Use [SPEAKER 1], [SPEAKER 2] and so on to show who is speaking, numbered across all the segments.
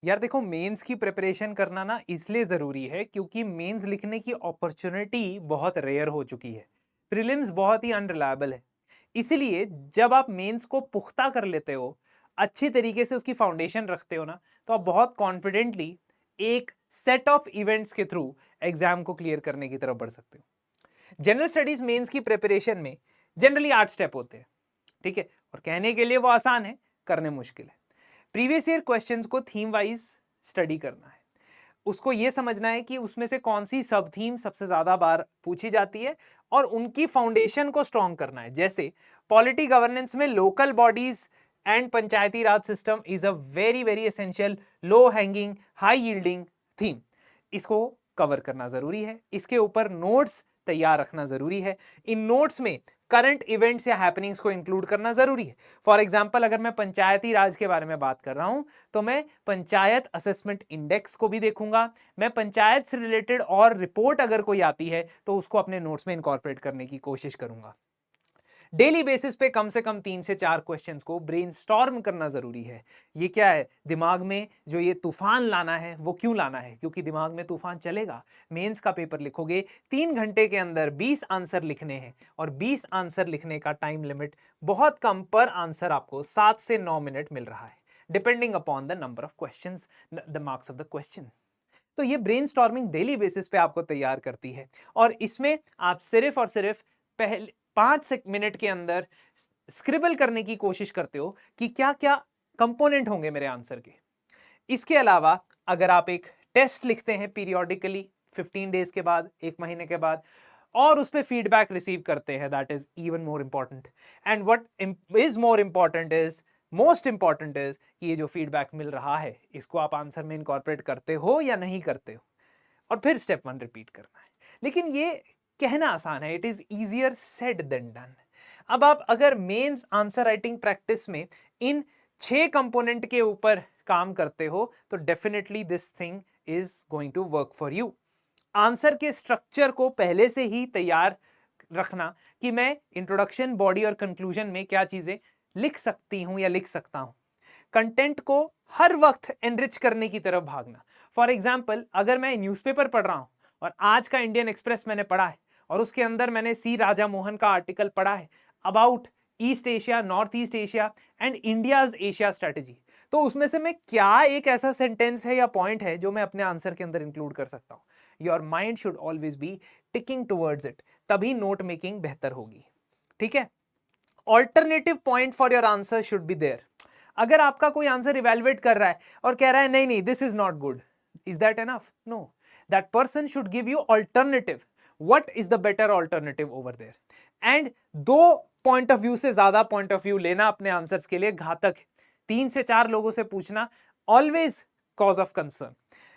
[SPEAKER 1] यार देखो, मेंस की प्रिपरेशन करना ना इसलिए ज़रूरी है क्योंकि मेंस लिखने की अपॉर्चुनिटी बहुत रेयर हो चुकी है। प्रीलिम्स बहुत ही अनरिलायबल है। इसीलिए जब आप मेंस को पुख्ता कर लेते हो, अच्छी तरीके से उसकी फाउंडेशन रखते हो ना, तो आप बहुत कॉन्फिडेंटली एक सेट ऑफ इवेंट्स के थ्रू एग्जाम को क्लियर करने की तरफ बढ़ सकते हो। जनरल स्टडीज मेंस की प्रिपरेशन में जनरली 8 स्टेप होते हैं, ठीक है? और कहने के लिए वो आसान है, करने मुश्किल है। प्रीवियस ईयर क्वेश्चंस को थीम वाइज स्टडी करना है। उसको ये समझना है कि उसमें से कौन सी सब थीम सबसे ज्यादा बार पूछी जाती है और उनकी फाउंडेशन को स्ट्रॉन्ग करना है। जैसे पॉलिटी गवर्नेंस में local bodies and Panchayati Raj system is a very very essential low hanging high yielding theme. इसको कवर करना जरूरी है। इसके ऊपर नोट्स तैयार रखना जरूरी है। इन नोट्स में करंट इवेंट्स या हैपनिंग्स को इंक्लूड करना जरूरी है। फॉर एग्जांपल, अगर मैं पंचायती राज के बारे में बात कर रहा हूं तो मैं पंचायत असेसमेंट इंडेक्स को भी देखूंगा। मैं पंचायत से रिलेटेड और रिपोर्ट अगर कोई आती है तो उसको अपने नोट्स में इंकॉर्पोरेट करने की कोशिश करूंगा। डेली बेसिस पे कम से कम 3 से 4 क्वेश्चंस को ब्रेनस्टॉर्म करना जरूरी है। ये क्या है, दिमाग में जो ये तूफान लाना है वो क्यों लाना है? क्योंकि दिमाग में तूफान चलेगा। मेंस का पेपर लिखोगे, 3 घंटे के अंदर 20 आंसर लिखने हैं और 20 आंसर लिखने का टाइम लिमिट बहुत कम, पर आंसर आपको 7 से 9 मिनट मिल रहा है, depending upon the number of questions, the marks of the question. तो ये ब्रेनस्टॉर्मिंग डेली बेसिस पे आपको तैयार करती है और इसमें आप सिर्फ और सिर्फ पहले 5 मिनट के अंदर स्क्रिबल करने की कोशिश करते हो कि क्या क्या कंपोनेंट होंगे मेरे आंसर के। इसके अलावा अगर आप एक टेस्ट लिखते हैं पीरियोडिकली 15 डेज के बाद, 1 महीने के बाद, और उस पर फीडबैक रिसीव करते हैं, that is even more important. And what is more important is most important is कि ये जो फीडबैक मिल रहा है इसको आप आंसर में इनकॉर्पोरेट करते हो या नहीं करते हो, और फिर स्टेप 1 रिपीट करना है। लेकिन ये कहना आसान है, it is easier said than done. अब आप अगर मेंस आंसर राइटिंग प्रैक्टिस में इन 6 कंपोनेंट के ऊपर काम करते हो तो definitely this thing is going to work for you. Answer के स्ट्रक्चर को पहले से ही तैयार रखना कि मैं इंट्रोडक्शन, बॉडी और कंक्लूजन में क्या चीजें लिख सकती हूं या लिख सकता हूं। कंटेंट को हर वक्त एनरिच करने की तरफ भागना। फॉर एग्जाम्पल, अगर मैं न्यूज़पेपर पढ़ रहा हूं और आज का इंडियन एक्सप्रेस मैंने पढ़ा है और उसके अंदर मैंने सी राजा मोहन का आर्टिकल पढ़ा है about east Asia, north east Asia and India's Asia strategy, तो उसमें से मैं क्या एक ऐसा सेंटेंस है या पॉइंट है जो मैं अपने आंसर के अंदर इंक्लूड कर सकता हूं। Your mind should always be ticking towards it, तभी नोट मेकिंग बेहतर होगी। ठीक है? Alternative point for your answer should be there. अगर आपका कोई आंसर इवेलुएट कर रहा है और कह रहा है नहीं नहीं this is not good, is that enough? No, that person should give you alternative. What is the better alternative over there? And दो पॉइंट ऑफ व्यू से ज्यादा पॉइंट ऑफ व्यू लेना अपने आंसर्स के लिए घातक है। 3 से 4 लोगों से पूछना always cause of concern.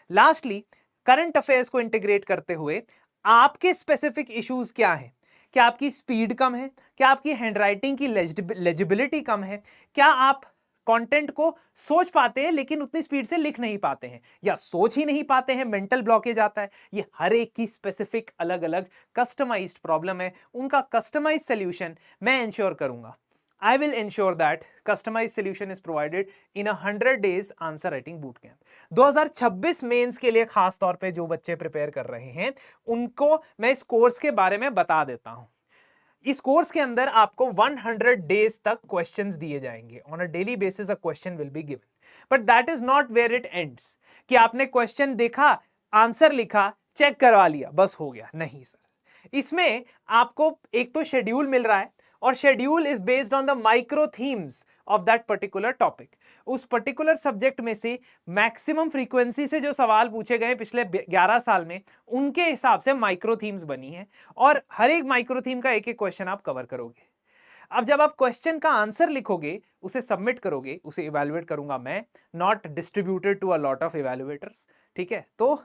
[SPEAKER 1] Lastly, current affairs को इंटीग्रेट करते हुए आपके स्पेसिफिक इश्यूज क्या हैं? क्या आपकी स्पीड कम है? क्या आपकी हैंडराइटिंग की लेजिबिलिटी कम है? क्या आप कंटेंट को सोच पाते हैं लेकिन उतनी स्पीड से लिख नहीं पाते हैं, या सोच ही नहीं पाते हैं, मेंटल ब्लॉकेज आता है? ये हर एक की स्पेसिफिक अलग अलग कस्टमाइज्ड प्रॉब्लम है। उनका कस्टमाइज्ड सॉल्यूशन मैं इंश्योर करूंगा। I will ensure that customized solution is provided in a 100 days answer writing bootcamp। 2026 mains के लिए खास तौर पे जो बच्चे प्रिपेयर कर रहे हैं उनको मैं इस कोर्स के बारे में बता देता हूं। इस कोर्स के अंदर आपको 100 डेज तक क्वेश्चंस दिए जाएंगे। On a daily basis a question will be given, but that is not where it ends कि आपने क्वेश्चन देखा, आंसर लिखा, चेक करवा लिया, बस हो गया। नहीं सर, इसमें आपको एक तो शेड्यूल मिल रहा है और schedule is based on the micro themes of that particular topic. उस पर्टिकुलर सब्जेक्ट में से मैक्सिमम फ्रीक्वेंसी से जो सवाल पूछे गए पिछले 11 साल में, उनके हिसाब से माइक्रो थीम्स बनी है और हर एक माइक्रो थीम का एक एक क्वेश्चन आप कवर करोगे। अब जब आप क्वेश्चन का आंसर लिखोगे, उसे सबमिट करोगे, उसे इवैल्यूएट करूंगा मैं, not distributed to a lot of evaluators. ठीक है? तो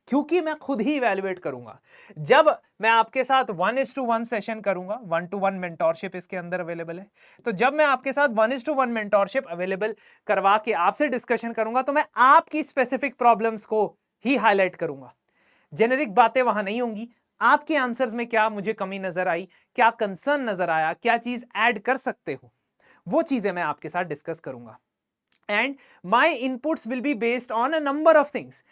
[SPEAKER 1] क्योंकि मैं खुद ही इवैल्यूएट करूंगा, जब मैं आपके साथ 1:1 सेशन करूंगा, 1-to-1 मेंटोरशिप इसके अंदर अवेलेबल है, तो जब मैं आपके साथ 1:1 मेंटोरशिप अवेलेबल करवा के आपसे डिस्कशन करूंगा तो मैं आपकी स्पेसिफिक प्रॉब्लम्स को ही हाईलाइट करूंगा। जेनेरिक बातें वहां नहीं होंगी। आपके आंसर्स में क्या मुझे कमी नजर आई, क्या कंसर्न नजर आया, क्या चीज ऐड कर सकते हो, वो चीजें मैं आपके साथ डिस्कस करूंगा। And my inputs will be based on a number of things.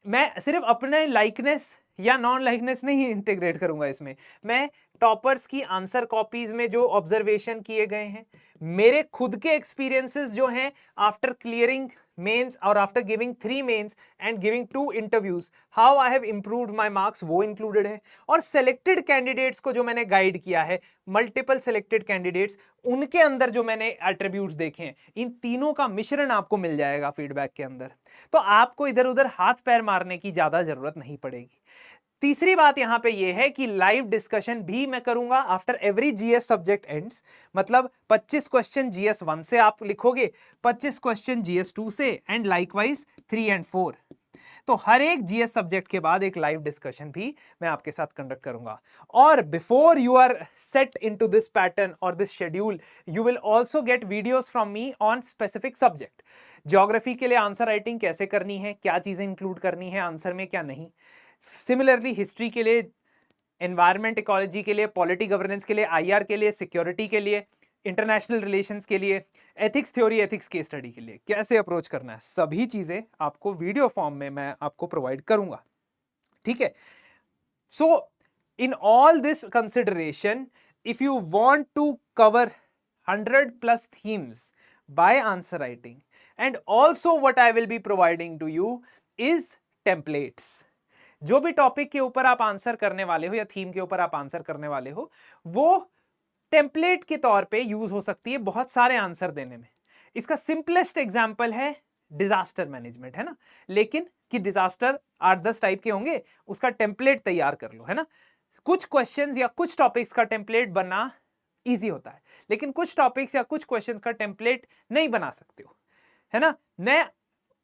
[SPEAKER 1] मैं सिर्फ अपने लाइकनेस या नॉन लाइकनेस नहीं इंटीग्रेट करूंगा इसमें, मैं टॉपर्स की आंसर कॉपीज में जो ऑब्जर्वेशन किए गए हैं, मेरे खुद के एक्सपीरियंसेस जो हैं आफ्टर क्लियरिंग मेंस और after giving 3 mains and giving 2 interviews, how I have improved my marks, वो इंक्लूडेड है। और सिलेक्टेड कैंडिडेट्स को जो मैंने गाइड किया है, मल्टीपल सिलेक्टेड कैंडिडेट्स, उनके अंदर जो मैंने एट्रीब्यूट्स देखे हैं, इन तीनों का मिश्रण आपको मिल जाएगा फीडबैक के अंदर। तो आपको इधर उधर हाथ पैर मारने की ज्यादा जरूरत नहीं पड़ेगी। तीसरी बात यहां पे यह है कि लाइव डिस्कशन भी मैं करूंगा after every GS subject ends. मतलब 25 क्वेश्चन जीएस 1 से आप लिखोगे, 25 क्वेश्चन जीएस 2 से, एंड लाइकवाइज 3 एंड 4। तो हर एक जीएस सब्जेक्ट के बाद एक लाइव डिस्कशन भी मैं आपके साथ कंडक्ट करूंगा। और before you are set into this pattern और this schedule, you will also get videos from me on specific subject. Geography के लिए आंसर राइटिंग कैसे करनी है, क्या चीजें इंक्लूड करनी है आंसर में, क्या नहीं। सिमिलरली हिस्ट्री के लिए, एनवायरमेंट इकोलॉजी के लिए, पॉलिटी गवर्नेंस के लिए, आईआर के लिए, सिक्योरिटी के लिए, इंटरनेशनल रिलेशंस के लिए, ethics theory, ethics case study के लिए कैसे अप्रोच करना है, सभी चीजें आपको वीडियो फॉर्म में मैं आपको प्रोवाइड करूंगा। ठीक है। So in all this consideration, if you want to cover 100+ themes by answer writing, and also what I will be providing to you is templates। जो भी टॉपिक के ऊपर आप आंसर करने वाले हो या थीम के ऊपर आप आंसर करने वाले हो, वो टेम्पलेट के तौर पे यूज हो सकती है बहुत सारे आंसर देने में। इसका सिंपलेस्ट एग्जांपल है डिजास्टर मैनेजमेंट, है ना। लेकिन कि डिजास्टर 8-10 टाइप के होंगे, उसका टेम्पलेट तैयार कर लो, है ना। कुछ क्वेश्चंस या कुछ टॉपिक्स का टेम्पलेट बनना इजी होता है, लेकिन कुछ टॉपिक्स या कुछ क्वेश्चंस का टेम्पलेट नहीं बना सकते हो, है ना। मैं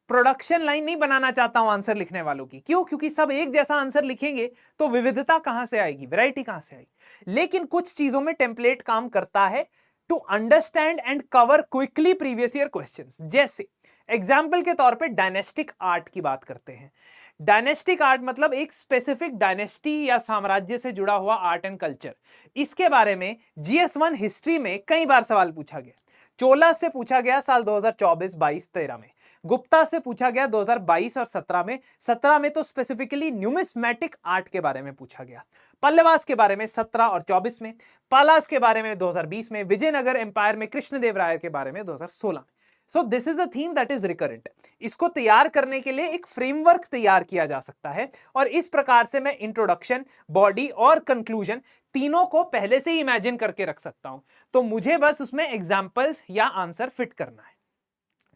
[SPEAKER 1] प्रोडक्शन लाइन नहीं बनाना चाहता हूं आंसर लिखने वालों की। क्यों? क्योंकि सब एक जैसा आंसर लिखेंगे तो विविधता कहां से आएगी, वैरायटी कहां से आएगी। लेकिन कुछ चीजों में टेम्पलेट काम करता है to understand and cover quickly previous year questions. जैसे एग्जाम्पल के तौर पे डायनेस्टिक आर्ट की बात करते हैं। डायनेस्टिक आर्ट मतलब एक स्पेसिफिक डायनेस्टी या साम्राज्य से जुड़ा हुआ आर्ट एंड कल्चर। इसके बारे में GS1 हिस्ट्री में कई बार सवाल पूछा गया। चोला से पूछा गया साल 2024, 22, 13 में। गुप्ता से पूछा गया 2022 और 17 में। 17 में तो स्पेसिफिकली न्यूमिस्मेटिक आर्ट के बारे में पूछा गया। पल्लवास के बारे में 17 और 24 में। पालास के बारे में 2020 में। विजयनगर एम्पायर में कृष्णदेवराय के बारे में 2016 में। So this is a theme that is recurrent. इसको तैयार करने के लिए एक फ्रेमवर्क तैयार किया जा सकता है, और इस प्रकार से मैं इंट्रोडक्शन, बॉडी और कंक्लूजन तीनों को पहले से ही इमेजिन करके रख सकता हूं। तो मुझे बस उसमें एग्जाम्पल्स या आंसर फिट करना है।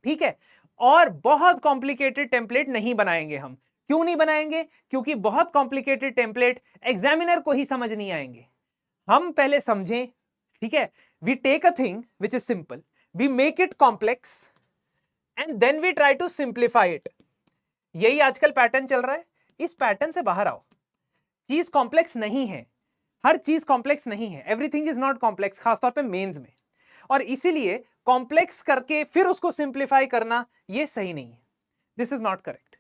[SPEAKER 1] ठीक है। और बहुत कॉम्प्लिकेटेड टेम्पलेट नहीं बनाएंगे हम। क्यों नहीं बनाएंगे? क्योंकि बहुत कॉम्प्लिकेटेड टेम्पलेट एग्जामिनर को ही समझ नहीं आएंगे। हम पहले समझें, ठीक है। We take a thing which is simple, we make it complex, and then we try to simplify it. यही आजकल पैटर्न चल रहा है। इस पैटर्न से बाहर आओ। चीज कॉम्प्लेक्स नहीं है, हर चीज कॉम्प्लेक्स नहीं है। एवरीथिंग इज नॉट कॉम्प्लेक्स, खासतौर पे मेंस में। और इसीलिए कॉम्प्लेक्स करके फिर उसको सिंप्लीफाई करना ये सही नहीं है। दिस इज नॉट करेक्ट,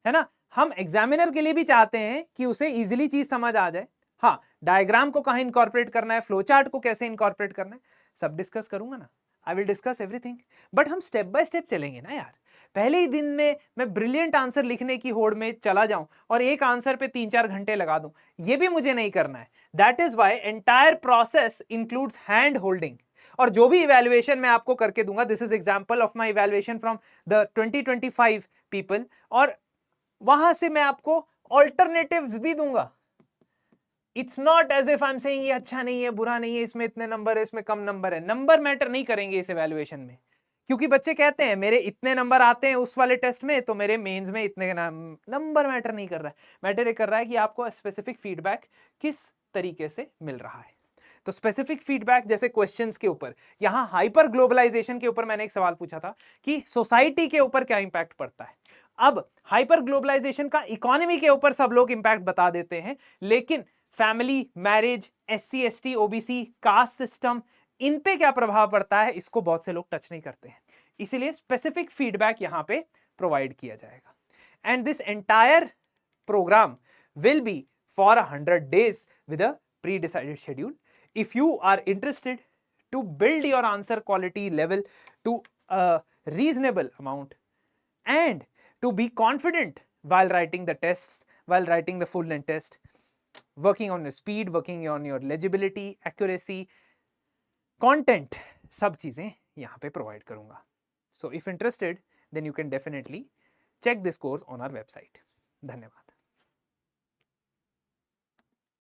[SPEAKER 1] है ना। हम एग्जामिनर के लिए भी चाहते हैं कि उसे इजीली चीज समझ आ जाए। हाँ, डायग्राम को कहां इंकॉर्पोरेट करना है, फ्लो चार्ट को कैसे इंकॉर्पोरेट करना है, सब डिस्कस करूंगा ना। I will discuss everything, but हम स्टेप बाय स्टेप चलेंगे ना यार। पहले ही दिन में मैं ब्रिलियंट आंसर लिखने की होड़ में चला जाऊं और एक आंसर पे 3-4 घंटे लगा दूं, ये भी मुझे नहीं करना है। That is why entire process includes hand holding. और जो भी इवैल्यूएशन मैं आपको करके दूंगा, this is example of my evaluation from the 2025 people, और वहां से मैं आपको ऑल्टरनेटिव्स भी दूंगा। It's not as if I am saying ये अच्छा नहीं है, बुरा नहीं है, इसमें इतने नंबर है, इसमें कम नंबर है। नंबर मैटर नहीं करेंगे इस इवैल्यूएशन में, क्योंकि बच्चे कहते हैं मेरे इतने नंबर आते हैं उस वाले टेस्ट में, तो मेरे मेंस में इतने। नंबर मैटर नहीं कर रहा है। मैटर ये कर रहा है कि आपको स्पेसिफिक फीडबैक किस तरीके से मिल रहा है। तो स्पेसिफिक फीडबैक जैसे क्वेश्चंस के ऊपर, यहां हाइपर ग्लोबलाइजेशन के ऊपर मैंने एक सवाल पूछा था कि सोसाइटी के ऊपर क्या इंपैक्ट पड़ता है। अब हाइपर ग्लोबलाइजेशन का इकोनॉमी के ऊपर सब लोग इंपैक्ट बता देते हैं, लेकिन family, marriage, SC ST OBC, caste system, इन पे क्या प्रभाव पड़ता है, इसको बहुत से लोग टच नहीं करते हैं। इसीलिए स्पेसिफिक फीडबैक यहां पे प्रोवाइड किया जाएगा। And this entire programme will be for 100 days with a pre-decided schedule. If you are interested to build your answer quality level to reasonable amount, and to be confident while writing the tests, while writing the full length test, working on your speed, working on your legibility, accuracy, content, सब चीजें यहाँ पे provide करूंगा. So if interested, then you can definitely check this course on our website. धन्यवाद.